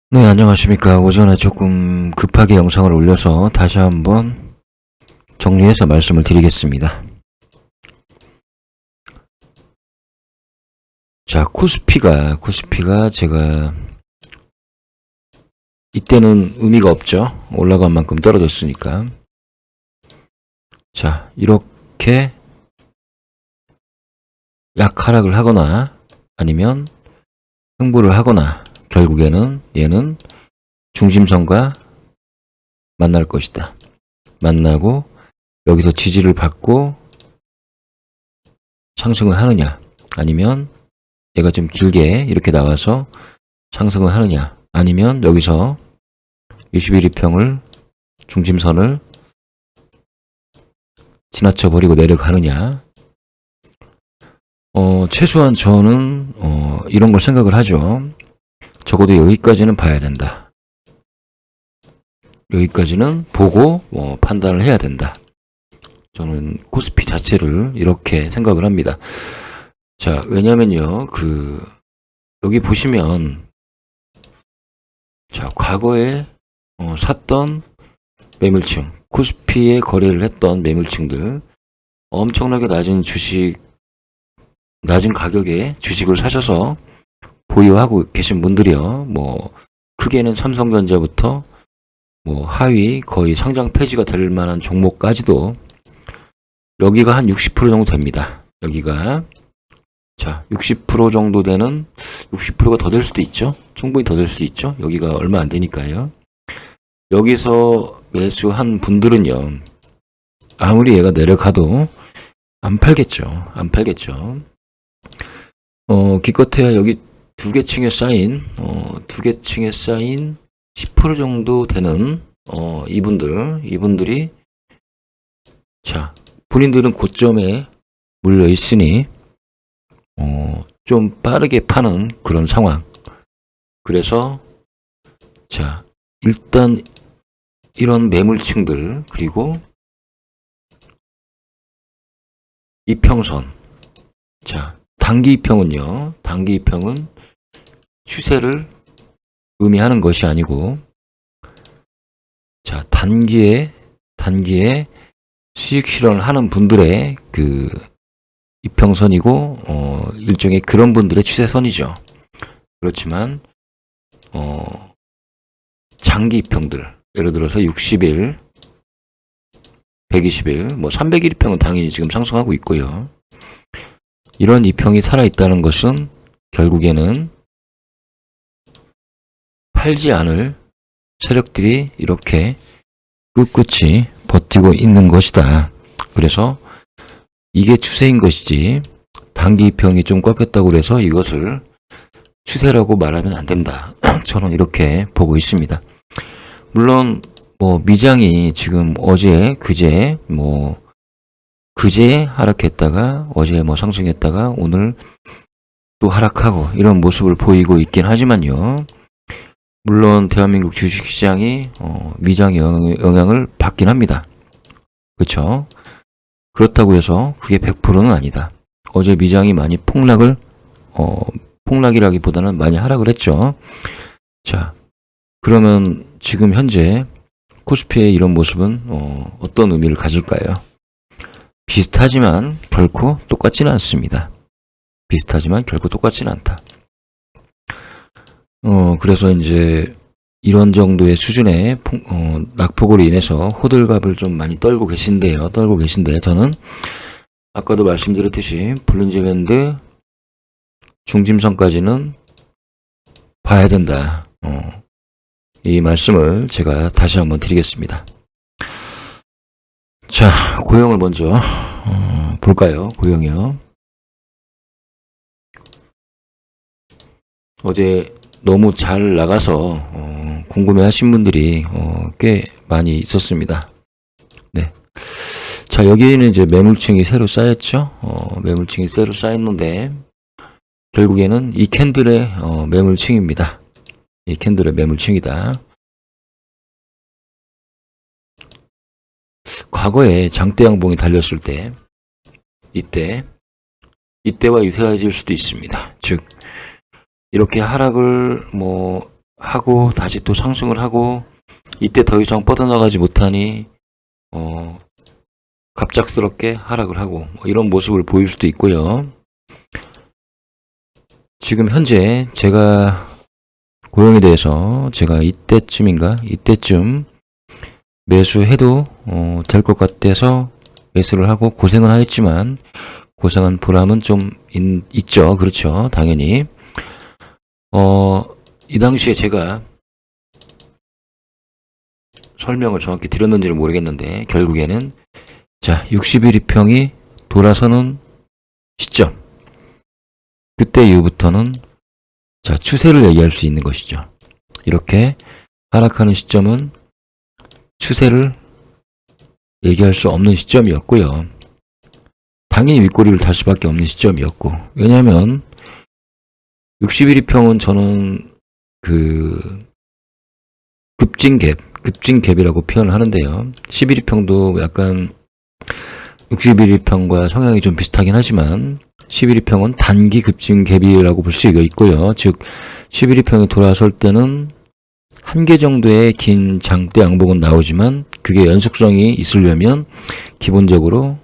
네, 안녕하십니까. 오전에 조금 급하게 영상을 올려서 다시 한번 정리해서 말씀을 드리겠습니다. 자, 코스피가 제가 이때는 의미가 없죠. 올라간 만큼 떨어졌으니까. 자, 이렇게 약하락을 하거나 아니면 횡보를 하거나 결국에는 얘는 중심선과 만날 것이다. 만나고 여기서 지지를 받고 상승을 하느냐, 아니면 얘가 좀 길게 이렇게 나와서 상승을 하느냐, 아니면 여기서 21일평을 중심선을 지나쳐 버리고 내려가느냐. 최소한 저는 이런 걸 생각을 하죠. 적어도 여기까지는 봐야 된다. 여기까지는 보고 판단을 해야 된다. 저는 코스피 자체를 이렇게 생각을 합니다. 자, 왜냐면요, 여기 보시면, 자, 과거에 샀던 매물층, 코스피에 거래를 했던 매물층들, 엄청나게 낮은 가격에 주식을 사셔서 보유하고 계신 분들이요, 크게는 삼성전자부터, 하위 거의 상장 폐지가 될 만한 종목까지도, 여기가 한 60% 정도 됩니다. 여기가. 자, 60% 정도 되는, 60%가 더 될 수도 있죠. 충분히 더 될 수 있죠. 여기가 얼마 안 되니까요. 여기서 매수한 분들은요, 아무리 얘가 내려가도 안 팔겠죠. 안 팔겠죠. 기껏해야 여기 두 개 층에 쌓인 10% 정도 되는, 이분들이, 자, 본인들은 고점에 물려 있으니, 좀 빠르게 파는 그런 상황. 그래서, 자, 일단, 이런 매물층들, 그리고, 이평선. 자, 단기 이평은요, 단기 이평은 추세를 의미하는 것이 아니고, 자, 단기에 수익 실현을 하는 분들의 이평선이고, 일종의 그런 분들의 추세선이죠. 그렇지만, 장기 이평들, 예를 들어서 60일, 120일, 300일 이평은 당연히 지금 상승하고 있고요. 이런 이평이 살아있다는 것은 결국에는 팔지 않을 세력들이 이렇게 꿋꿋이 버티고 있는 것이다. 그래서 이게 추세인 것이지, 단기 이평이 좀 꺾였다고 해서 이것을 추세라고 말하면 안 된다. 저는 이렇게 보고 있습니다. 물론 미장이 지금 어제 그제 하락했다가 어제 상승했다가 오늘 또 하락하고 이런 모습을 보이고 있긴 하지만요. 물론 대한민국 주식시장이 미장의 영향을 받긴 합니다. 그렇죠? 그렇다고 해서 그게 100%는 아니다. 어제 미장이 많이 폭락이라기보다는 많이 하락을 했죠. 자, 그러면 지금 현재 코스피의 이런 모습은 어떤 의미를 가질까요? 비슷하지만 결코 똑같지는 않습니다. 비슷하지만 결코 똑같지는 않다. 그래서 이제 이런 정도의 수준의 낙폭으로 인해서 호들갑을 좀 많이 떨고 계신데 저는 아까도 말씀드렸듯이 볼린저 밴드 중심선까지는 봐야 된다. 이 말씀을 제가 다시 한번 드리겠습니다. 자, 고영을 먼저 볼까요? 고영이요. 어제 너무 잘 나가서 궁금해하신 분들이 꽤 많이 있었습니다. 네. 자, 여기에는 이제 매물층이 새로 쌓였죠. 매물층이 새로 쌓였는데 결국에는 이 캔들의 매물층입니다. 이 캔들의 매물층이다. 과거에 장대 양봉이 달렸을 때 이때와 유사해질 수도 있습니다. 즉 이렇게 하락을 하고 다시 또 상승을 하고 이때 더 이상 뻗어나가지 못하니 갑작스럽게 하락을 하고 뭐 이런 모습을 보일 수도 있고요. 지금 현재 제가 고용에 대해서 제가 이때쯤 매수해도 될 것 같아서 매수를 하고 고생은 하였지만 고생한 보람은 좀 있죠. 그렇죠. 당연히 이 당시에 제가 설명을 정확히 드렸는지는 모르겠는데 결국에는 자 60일 이평이 돌아서는 시점, 그때 이후부터는 자 추세를 얘기할 수 있는 것이죠. 이렇게 하락하는 시점은 추세를 얘기할 수 없는 시점이었고요. 당연히 윗꼬리를 달 수밖에 없는 시점이었고, 왜냐하면 60일 이평은 저는 그 급징갭이라고 표현을 하는데요. 11일 평도 약간 60일 평과 성향이 좀 비슷하긴 하지만 11일 평은 단기 급징갭이라고 볼 수 있고요. 즉 11일 평이 돌아설 때는 한 개 정도의 긴 장대 양봉은 나오지만 그게 연속성이 있으려면 기본적으로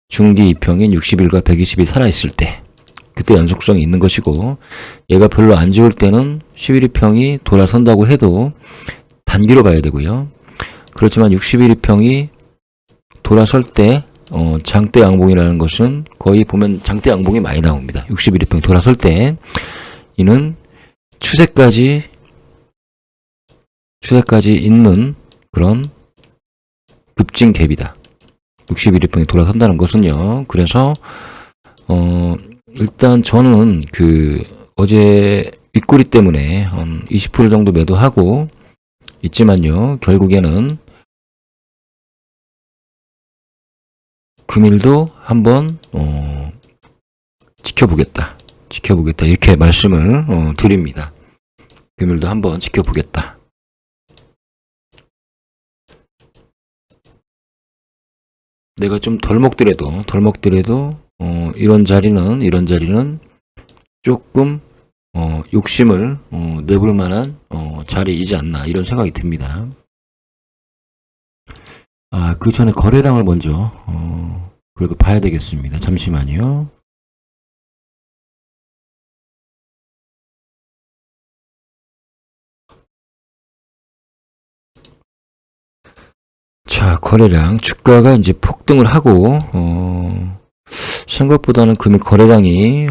중기 2평인 60일과 120이 살아있을 때 그때 연속성이 있는 것이고, 얘가 별로 안 좋을 때는 11일 평이 돌아선다고 해도 단기로 봐야 되고요. 그렇지만 61일 평이 돌아설 때 장대 양봉이라는 것은 거의 보면 장대 양봉이 많이 나옵니다. 61일 평이 돌아설 때 이는 추세까지 있는 그런 급징 갭이다. 61일 평이 돌아선다는 것은요. 그래서 일단 저는 어제 윗꼬리 때문에 한 20% 정도 매도하고 있지만요. 결국에는 금일도 한번 지켜보겠다 이렇게 말씀을 드립니다. 금일도 한번 지켜보겠다. 내가 좀 덜 먹더라도 이런 자리는 조금 욕심을 내볼 만한 자리이지 않나 이런 생각이 듭니다. 그 전에 거래량을 먼저 그래도 봐야 되겠습니다. 잠시만요. 자, 거래량 주가가 이제 폭등을 하고 생각보다는 금일 거래량이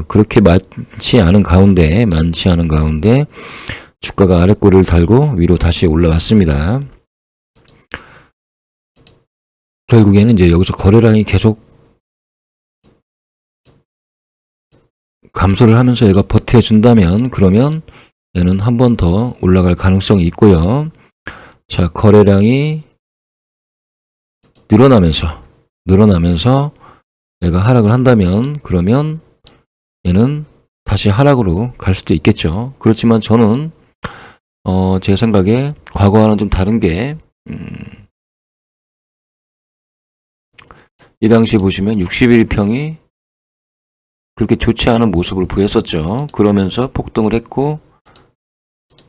그렇게 많지 않은 가운데 주가가 아랫꼬리를 달고 위로 다시 올라왔습니다. 결국에는 이제 여기서 거래량이 계속 감소를 하면서 얘가 버텨준다면 그러면 얘는 한 번 더 올라갈 가능성이 있고요. 자, 거래량이 늘어나면서 얘가 하락을 한다면 그러면 얘는 다시 하락으로 갈 수도 있겠죠. 그렇지만 저는 제 생각에 과거와는 좀 다른 게 이 당시 보시면 61일 평이 그렇게 좋지 않은 모습을 보였었죠. 그러면서 폭등을 했고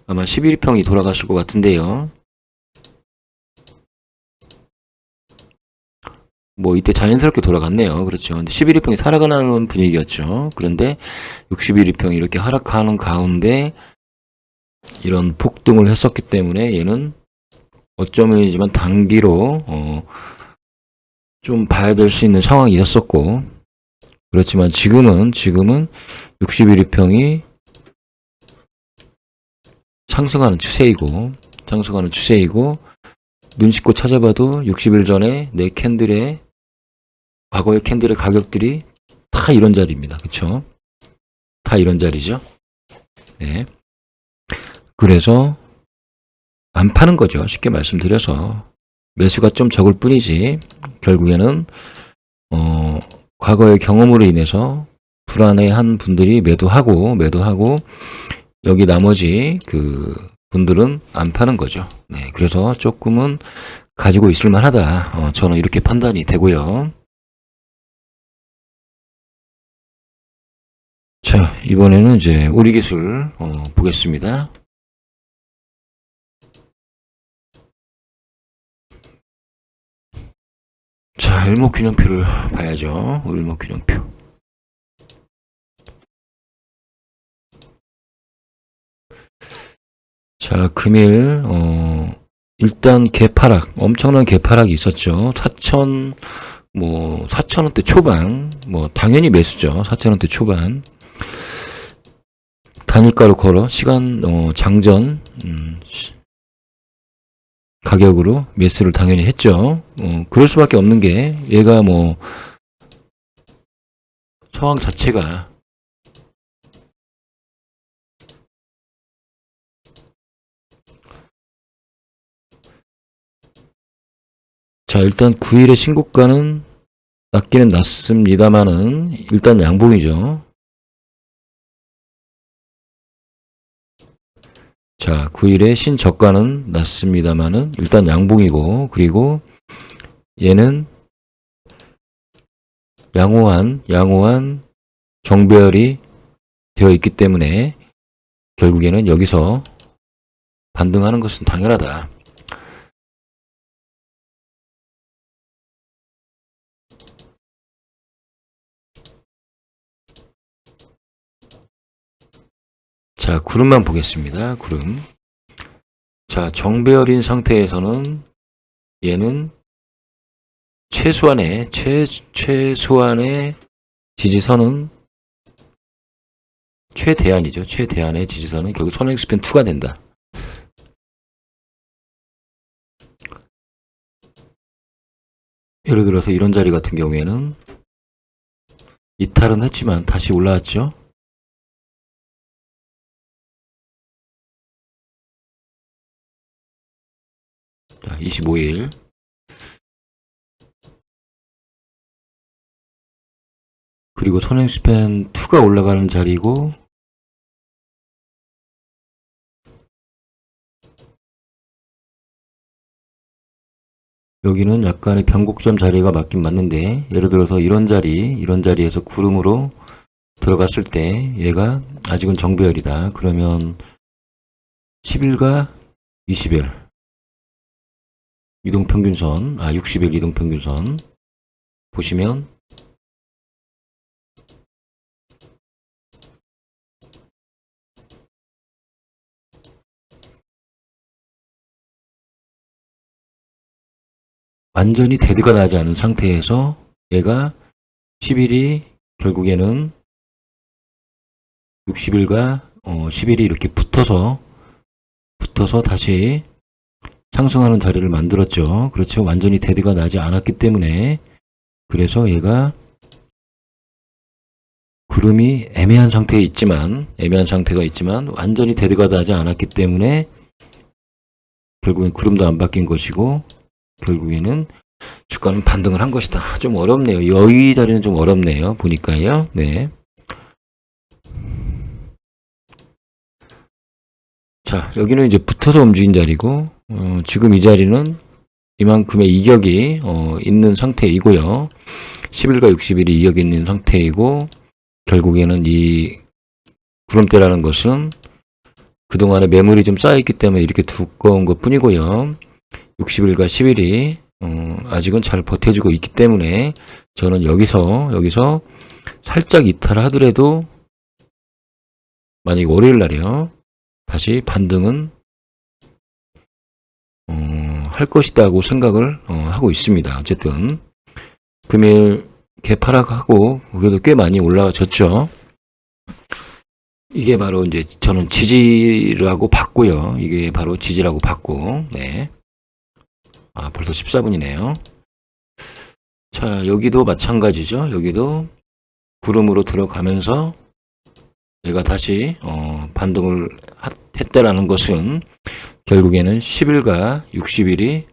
아마 11일 평이 돌아갔을 것 같은데요. 뭐 이때 자연스럽게 돌아갔네요. 그렇죠. 근데 11일 평이 살아가는 분위기였죠. 그런데 61일 평이 이렇게 하락하는 가운데 이런 폭등을 했었기 때문에 얘는 어쩌면이지만 단기로 좀 봐야 될 수 있는 상황이었었고, 그렇지만 지금은 61일 평이 상승하는 추세이고 눈 씻고 찾아봐도 60일 전에 내 과거의 캔들의 가격들이 다 이런 자리입니다. 그쵸? 다 이런 자리죠. 네. 그래서 안 파는 거죠. 쉽게 말씀드려서 매수가 좀 적을 뿐이지 결국에는 과거의 경험으로 인해서 불안해한 분들이 매도하고 여기 나머지 분들은 안 파는 거죠. 네, 그래서 조금은 가지고 있을 만하다. 저는 이렇게 판단이 되고요. 자, 이번에는 이제 우리 기술 보겠습니다. 자, 일목균형표를 봐야죠. 일목균형표. 자, 금일 일단 개파락, 엄청난 개파락이 있었죠. 4,000원대 초반, 당연히 매수죠. 4,000원대 초반. 단일가로 걸어 시간 장전 가격으로 매수를 당연히 했죠. 그럴 수밖에 없는 게 얘가 상황 자체가 자, 일단 9일의 신고가는 낮기는 낮습니다만은 일단 양봉이죠. 자, 9일의 신저가는 낮습니다만은 일단 양봉이고, 그리고 얘는 양호한 정배열이 되어 있기 때문에 결국에는 여기서 반등하는 것은 당연하다. 자, 구름만 보겠습니다. 구름. 자, 정배열인 상태에서는 얘는 최소한의 지지선은 최대한이죠. 최대한의 지지선은 결국 선행스팬 2가 된다. 예를 들어서 이런 자리 같은 경우에는 이탈은 했지만 다시 올라왔죠. 자, 25일. 그리고 선행스팬 2가 올라가는 자리고, 여기는 약간의 변곡점 자리가 맞긴 맞는데, 예를 들어서 이런 자리에서 구름으로 들어갔을 때 얘가 아직은 정배열이다. 그러면 10일과 20일 이동평균선, 60일 이동평균선 보시면 완전히 데드가 나지 않은 상태에서 얘가 10일이 결국에는 60일과 10일이 이렇게 붙어서 다시 상승하는 자리를 만들었죠. 그렇죠. 완전히 데드가 나지 않았기 때문에, 그래서 얘가 구름이 애매한 상태가 있지만 완전히 데드가 나지 않았기 때문에 결국엔 구름도 안 바뀐 것이고, 결국에는 주가는 반등을 한 것이다. 좀 어렵네요. 여기 자리는 좀 어렵네요. 보니까요. 네. 자, 여기는 이제 붙어서 움직인 자리고, 지금 이 자리는 이만큼의 이격이 있는 상태이고요. 10일과 60일이 이격이 있는 상태이고, 결국에는 이 구름대라는 것은 그동안에 매물이 좀 쌓여있기 때문에 이렇게 두꺼운 것 뿐이고요. 60일과 10일이 아직은 잘 버텨주고 있기 때문에 저는 여기서 살짝 이탈하더라도 만약 월요일 날이요, 다시 반등은 할 것이다고 생각을 하고 있습니다. 어쨌든 금일 개파락하고 그래도 꽤 많이 올라졌죠. 이게 바로 이제 저는 지지라고 봤고요. 이게 바로 지지라고 봤고, 네. 벌써 14분이네요. 자, 여기도 마찬가지죠. 여기도 구름으로 들어가면서 얘가 다시 반등을 했다라는 것은 결국에는 10일과 60일이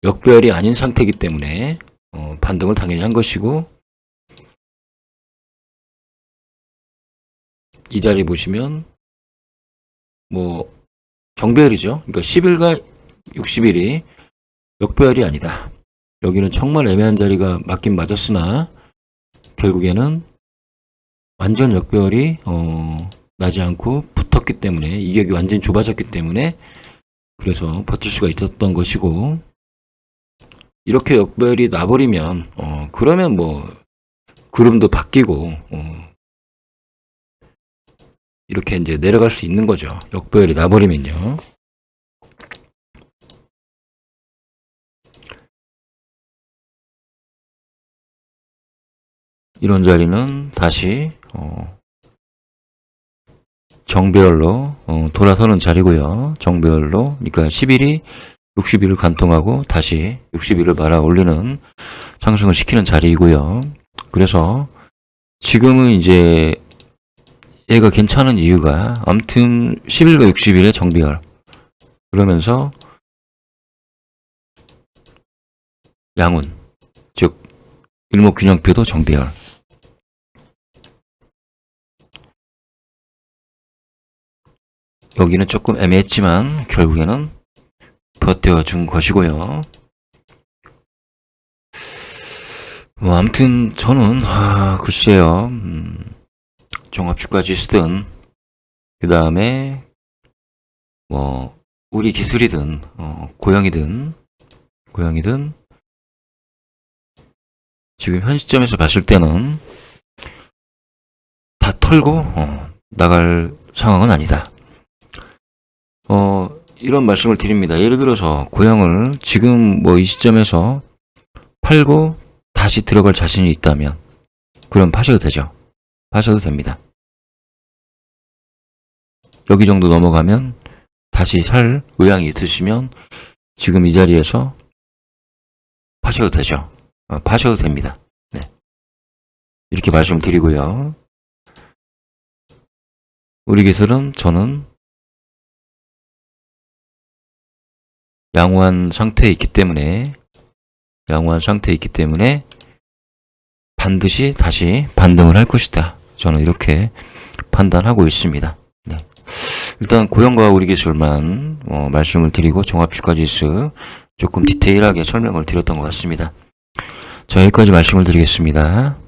역배열이 아닌 상태이기 때문에 반등을 당연히 한 것이고, 이 자리 보시면 정배열이죠. 그러니까 10일과 60일이 역배열이 아니다. 여기는 정말 애매한 자리가 맞긴 맞았으나 결국에는 완전 역배열이 나지 않고 붙었기 때문에, 이격이 완전히 좁아졌기 때문에 그래서 버틸 수가 있었던 것이고, 이렇게 역배열이 나버리면 그러면 뭐 그림도 바뀌고 이렇게 이제 내려갈 수 있는 거죠. 역배열이 나버리면요. 이런 자리는 다시 정배열로 돌아서는 자리고요. 정배열로, 그러니까 10일이 60일을 관통하고 다시 60일을 말아 올리는 상승을 시키는 자리이고요. 그래서 지금은 이제 얘가 괜찮은 이유가 아무튼 10일과 60일의 정배열, 그러면서 양운, 즉 일목균형표도 정배열, 여기는 조금 애매했지만 결국에는 버텨준 것이고요. 뭐 아무튼 저는 글쎄요, 종합주가 지수든 그 다음에 뭐 우리 기술이든 고영이든 지금 현 시점에서 봤을 때는 다 털고 나갈 상황은 아니다. 이런 말씀을 드립니다. 예를 들어서 고영을 지금 뭐 이 시점에서 팔고 다시 들어갈 자신이 있다면 그럼 파셔도 되죠. 파셔도 됩니다. 여기 정도 넘어가면 다시 살 의향이 있으시면 지금 이 자리에서 파셔도 되죠. 파셔도 됩니다. 네. 이렇게 말씀을 드리고요. 우리 기술은 저는 양호한 상태에 있기 때문에 반드시 다시 반등을 할 것이다. 저는 이렇게 판단하고 있습니다. 네. 일단 고영과 우리 기술만 말씀을 드리고 종합주가지수 조금 디테일하게 설명을 드렸던 것 같습니다. 자, 여기까지 말씀을 드리겠습니다.